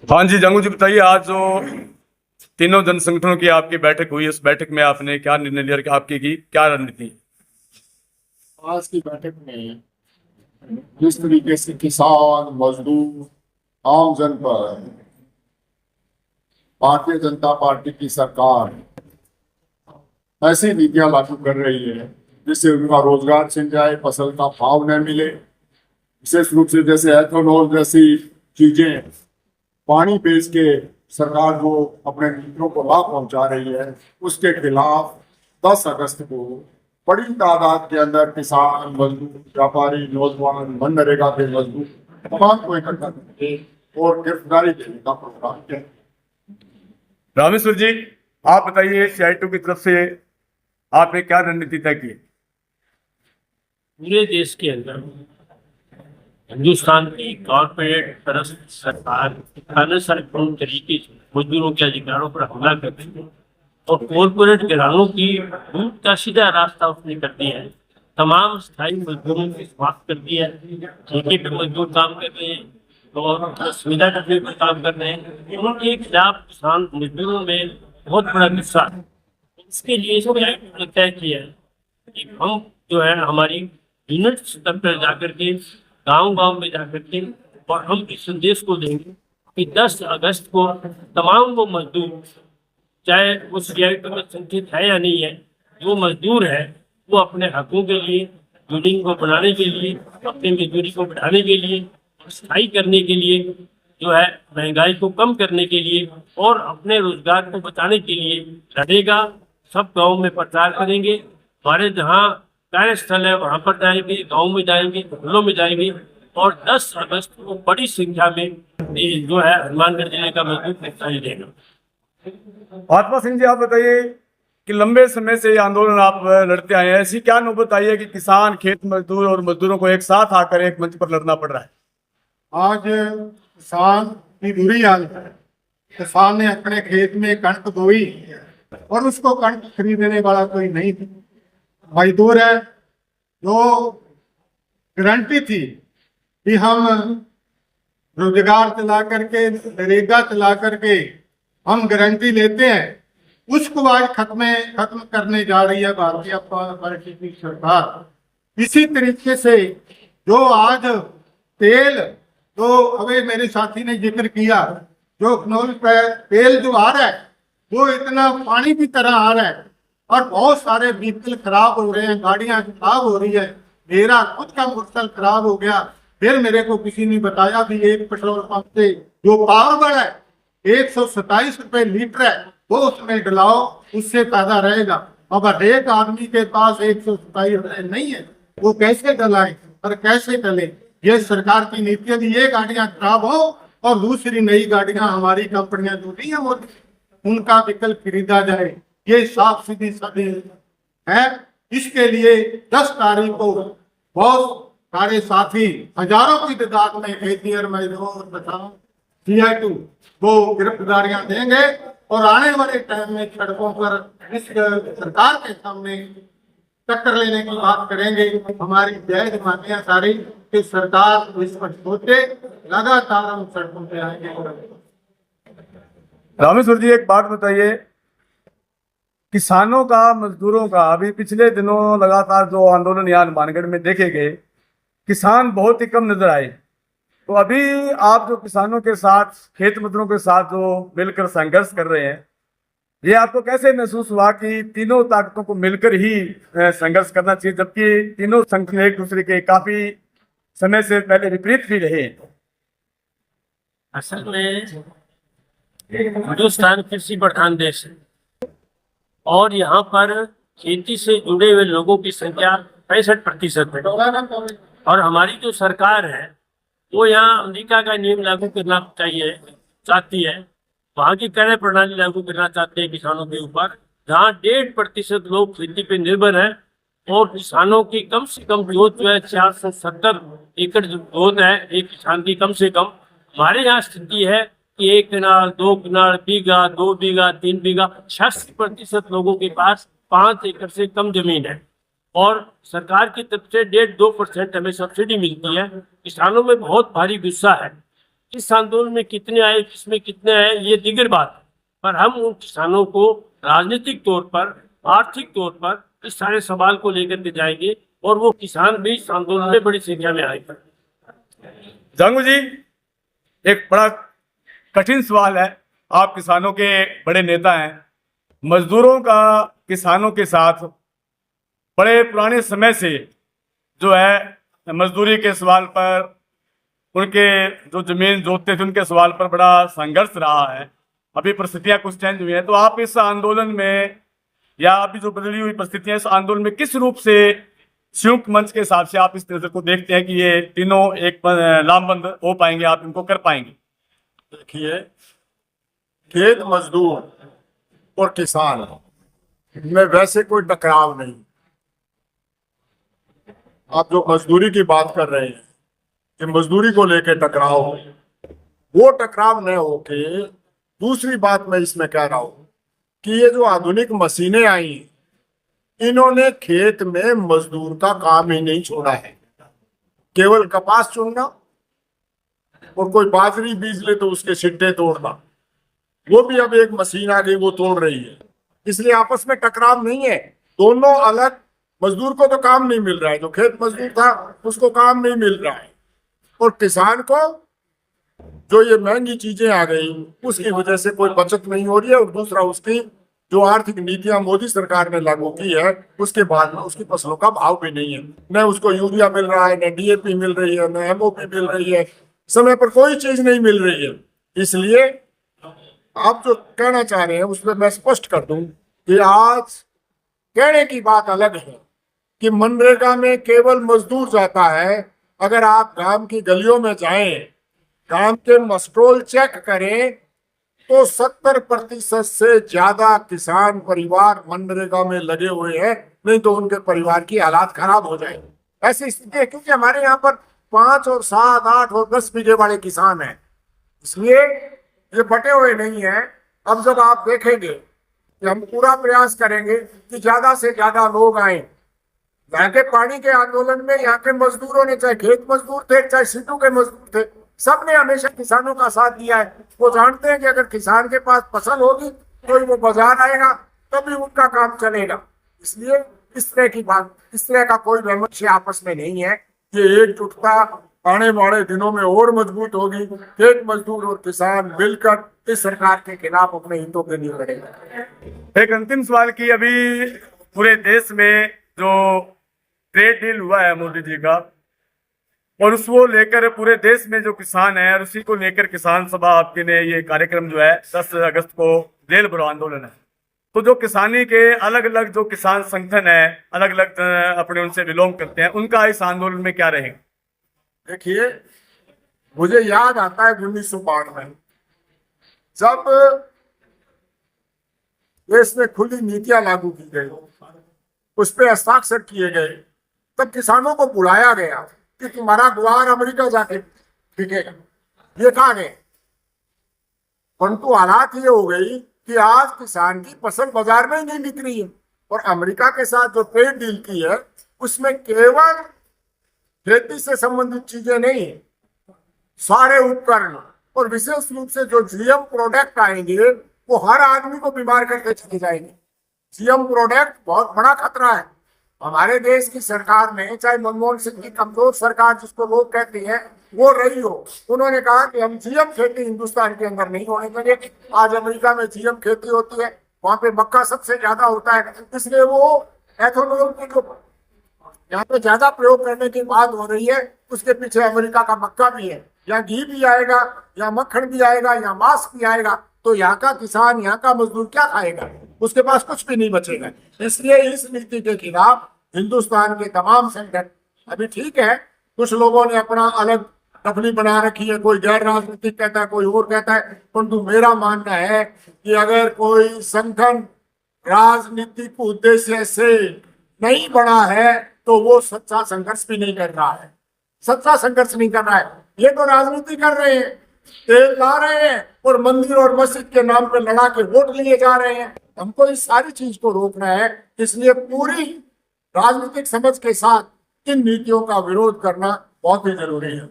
हाँ जी, जंगू जी बताइए। आज जो तीनों जन संगठनों की आपकी बैठक हुई, उस बैठक में आपने क्या निर्णय लिया कि आपकी की क्या रणनीति? आज की बैठक में जिस तरीके से किसान, मजदूर, आम जनता, भारतीय जनता पार्टी की सरकार ऐसी नीतियां लागू कर रही है जिससे उनका रोजगार छिन जाए, फसल का भाव न मिले। विशेष रूप से जैसे एथेनॉल जैसी चीजें पानी बेच के सरकार को अपने मित्रों को लाभ पहुंचा रही है, उसके खिलाफ 10 अगस्त को बड़ी तादाद के अंदर किसान, मजदूर, व्यापारी, नौजवान, मनरेगा के मजदूर तमाम को इकट्ठा करके और गिरफ्तारी देने का प्रोग्राम है। रामेश्वर जी, आप बताइए, CI2 की तरफ से आपने क्या रणनीति तय की? पूरे देश के अंदर हिंदुस्तान की कॉर्पोरेट परस्त सरकार खानासारपूर्ण तरीके से मजदूरों के अधिकारों पर हमला करती है और कॉर्पोरेट घरानों की लूट का सीधा रास्ता उसने कर दिया है। तमाम स्थायी मजदूरों की समाप्त कर दिया है। ठेके पे मजदूर काम कर रहे हैं और सुविधा करने पर काम कर रहे हैं। उनके खिलाफ किसान मजदूरों में बहुत बड़ा गुस्सा है। इसके लिए इसको तय किया है कि हम जो है हमारी यूनिट स्तर पर जाकर के गांव-गांव में जाकर के और हम इस संदेश को देंगे कि 10 अगस्त को तमाम वो मजदूर, चाहे वो CI2 में संचित है या नहीं है, जो मजदूर है वो अपने हकों के लिए, बिल्डिंग को बनाने के लिए, अपनी मजदूरी को बढ़ाने के लिए, स्थायी करने के लिए, जो है महंगाई को कम करने के लिए और अपने रोजगार को बचाने के लिए लड़ेगा। सब गाँव में प्रचार करेंगे। हमारे जहाँ कार्यस्थल है वहाँ पर जाएंगे, गाँव में जाएंगे, मोहल्लों में जाएंगे और 10 अगस्त को बड़ी संख्या में जो है हनुमानगढ़ जिले का मजदूर हिस्सा देगा। आत्मा सिंह जी, आप बताइए कि लंबे समय से ये आंदोलन आप लड़ते आए हैं, ऐसी क्या नौबत आई है कि किसान, खेत मजदूर और मजदूरों को एक साथ आकर एक मंच पर लड़ना पड़ रहा है? आज किसान की बुरी हालत है। किसान ने अपने खेत में कणक बोई और उसको कणक खरीदने वाला कोई नहीं था। मजदूर है जो गारंटी थी कि हम रोजगार चला करके, नरेगा चला करके हम गारंटी लेते हैं, उसको आज खत्म करने जा रही है भारतीय जनता पार्टी की सरकार। इसी तरीके से जो आज तेल, जो अभी मेरे साथी ने जिक्र किया, जो तेल जो आ रहा है वो इतना पानी की तरह आ रहा है और बहुत सारे व्हीकल खराब हो रहे हैं, गाड़ियां खराब हो रही है। मेरा खुद का मोटरसाइकिल खराब हो गया। फिर मेरे को किसी ने बताया कि एक पेट्रोल पंप से जो पावर बढ़ा है 127 रुपए लीटर है, वो उसमें डलाओ, उससे पैदा रहेगा। अब हर एक आदमी के पास 127 रुपए नहीं है, वो कैसे डलाए और कैसे डले? ये सरकार की नीति है कि ये गाड़ियां खराब हो और दूसरी नई गाड़ियां हमारी कंपनियां जो नहीं है वो उनका विकल्प खरीदा जाए। ये साफ सीधी सदी है। इसके लिए 10 तारीख को बहुत सारे साथी हजारों की तादाद में खेतिहर मजदूर तथा CI2 को गिरफ्तारियां देंगे और आने वाले टाइम में सड़कों पर इस सरकार के सामने टक्कर लेने की बात करेंगे। हमारी जय मानिया सारी कि सरकार इस पर सोचे, लगातार हम सड़कों पे आएंगे। रामेश्वर जी, एक बात बताइए, किसानों का, मजदूरों का अभी पिछले दिनों लगातार जो आंदोलन यहाँ हनुमानगढ़ में देखे गए, किसान बहुत ही कम नजर आए। तो अभी आप जो किसानों के साथ, खेत मजदूरों के साथ जो मिलकर संघर्ष कर रहे हैं, ये आपको कैसे महसूस हुआ कि तीनों ताकतों को मिलकर ही संघर्ष करना चाहिए, जबकि तीनों संगठन एक दूसरे के काफी समय से पहले विपरीत भी रहे? असल में हिंदुस्तान कृषि प्रधान देश है और यहाँ पर खेती से जुड़े हुए लोगों की संख्या 65% है और हमारी जो सरकार है वो यहाँ अमेरिका का नियम लागू करना चाहती है। वहाँ की कर प्रणाली लागू करना चाहते हैं किसानों के ऊपर, जहाँ 1.5% लोग खेती पे निर्भर हैं और किसानों की कम से कम जोत जो है 470 एकड़ जोत है एक किसान की कम से कम। हमारे यहाँ स्थिति है कि 1 कनाल, 2 कनाल, बीघा, 2 बीघा, 3 बीघा, 86% लोगों के पास 5 एकड़ से कम जमीन है और सरकार की तरफ से 1.5-2% हमें सब्सिडी मिलती है। किसानों में बहुत भारी गुस्सा है इस आंदोलन में कितने आए, किसमें कितने आए, ये दिगर बात है। पर हम उन किसानों को राजनीतिक तौर पर, आर्थिक तौर पर इस सारे सवाल को लेकर के जाएंगे और वो किसान भी इस आंदोलन में बड़ी संख्या में आएंगे। जंगू जी, एक बड़ा कठिन सवाल है। आप किसानों के बड़े नेता हैं। मजदूरों का किसानों के साथ बड़े पुराने समय से जो है मजदूरी के सवाल पर, उनके जो जमीन जोतते थे उनके सवाल पर बड़ा संघर्ष रहा है। अभी परिस्थितियां कुछ चेंज हुई हैं, तो आप इस आंदोलन में या अभी जो बदली हुई परिस्थितियां, इस आंदोलन में किस रूप से संयुक्त मंच के हिसाब से आप इस तरह को देखते हैं कि ये तीनों एक लामबंद हो पाएंगे, आप इनको कर पाएंगे? देखिए, खेत मजदूर और किसान में वैसे कोई टकराव नहीं। आप जो मजदूरी की बात कर रहे हैं कि मजदूरी को लेकर टकराव, वो टकराव न होके दूसरी बात मैं इसमें कह रहा हूं कि ये जो आधुनिक मशीनें आई, इन्होंने खेत में मजदूर का काम ही नहीं छोड़ा है। केवल कपास चुनना और कोई बाजरी बीज ले तो उसके छिट्टे तोड़ना, वो भी अब एक मशीन आ गई, वो तोड़ रही है। इसलिए आपस में टकराव नहीं है, दोनों अलग। मजदूर को तो काम नहीं मिल रहा है, जो खेत मजदूर था उसको काम नहीं मिल रहा है, और किसान को जो ये महंगी चीजें आ गई उसकी वजह से कोई बचत नहीं हो रही है। और दूसरा, उसकी जो आर्थिक नीतियां मोदी सरकार ने लागू की है उसके बाद में उसकी फसलों का भाव भी नहीं है। न उसको यूरिया मिल रहा है, न डीएपी मिल रही है, न एमओपी मिल रही है, समय पर कोई चीज नहीं मिल रही है। इसलिए आप जो कहना चाह रहे हैं उसमें मैं स्पष्ट कर दूं कि आज कहने की बात अलग है कि मनरेगा में केवल मजदूर जाता है। अगर आप गांव की गलियों में जाएं, गांव के मस्ट्रोल चेक करें, तो 70% से ज्यादा किसान परिवार मनरेगा में लगे हुए हैं, नहीं तो उनके परिवार की हालात खराब हो जाए। ऐसी स्थिति है क्योंकि हमारे यहाँ पर 5 और 7, 8 और 10 बीघे वाले किसान हैं, इसलिए ये बटे हुए नहीं है। अब जब आप देखेंगे कि हम पूरा प्रयास करेंगे कि ज्यादा से ज्यादा लोग आए। यहाँ के पानी के आंदोलन में यहाँ के मजदूरों ने, चाहे खेत मजदूर थे चाहे सीटों के मजदूर थे, सबने हमेशा किसानों का साथ दिया है। वो जानते हैं कि अगर किसान के पास फसल होगी तो वो बाजार आएगा, तभी उनका काम चलेगा। इसलिए इस तरह की बात, इस तरह का कोई वैमनस्य आपस में नहीं है। ये एकजुटता आने वाले दिनों में और मजबूत होगी। खेत मजदूर और किसान मिलकर इस सरकार के खिलाफ अपने हितों के लिए लड़ेंगे। एक अंतिम सवाल की, अभी पूरे देश में जो ट्रेड डील हुआ है मोदी जी का, और उसको लेकर पूरे देश में जो किसान है और उसी को लेकर किसान सभा आपके ने ये कार्यक्रम जो है 10 अगस्त को रेल भरो आंदोलन है, तो जो किसानी के अलग अलग जो किसान संगठन है, अलग अलग अपने उनसे बिलोंग करते हैं, उनका इस आंदोलन में क्या रहेगा? देखिए, मुझे याद आता है 1992 में जब देश में खुली नीतियां लागू की गई, उस पर हस्ताक्षर किए गए, तब किसानों को बुलाया गया कि तुम्हारा गुआर अमेरिका जाके बिकेगा। ये कहा गया, परंतु हालात ये हो गई कि आज किसान की फसल बाजार में ही नहीं बिक रही है। और अमेरिका के साथ जो ट्रेड डील की है उसमें केवल खेती से संबंधित चीजें नहीं, सारे उपकरण और विशेष रूप से जो जीएम प्रोडक्ट आएंगे वो हर आदमी को बीमार करके चले जाएंगे। जीएम प्रोडक्ट बहुत बड़ा खतरा है। हमारे देश की सरकार ने, चाहे मनमोहन सिंह की कमजोर सरकार जिसको लोग कहते हैं वो रही हो, उन्होंने कहा कि हम जीएम खेती हिंदुस्तान के अंदर नहीं होने देंगे। आज अमेरिका में जीएम खेती होती है, वहां पे मक्का सबसे ज्यादा होता है, इसलिए वो एथेनॉल की जो यहाँ पे ज्यादा प्रयोग करने की बात हो रही है, उसके पीछे अमेरिका का मक्का भी है। यहाँ घी भी आएगा, यहाँ मक्खन भी आएगा, यहाँ मांस भी आएगा, तो यहाँ का किसान, यहाँ का मजदूर क्या खाएगा? उसके पास कुछ भी नहीं बचेगा। इसलिए इस नीति के खिलाफ हिंदुस्तान के तमाम संगठन, अभी ठीक है कुछ लोगों ने अपना अलग टपली बना रखी है, कोई गैर राजनीतिक कहता है, कोई और कहता है, परंतु मेरा मानना है कि अगर कोई संगठन राजनीतिक उद्देश्य से नहीं बना है तो वो सच्चा संघर्ष भी नहीं कर रहा है, सच्चा संघर्ष नहीं कर रहा है। ये तो राजनीति कर रहे हैं, तेल ला रहे हैं और मंदिर और मस्जिद के नाम पे लड़ा के वोट लिए जा रहे हैं। हमको इस सारी चीज को रोकना है, इसलिए पूरी राजनीतिक समझ के साथ इन नीतियों का विरोध करना बहुत ही जरूरी है।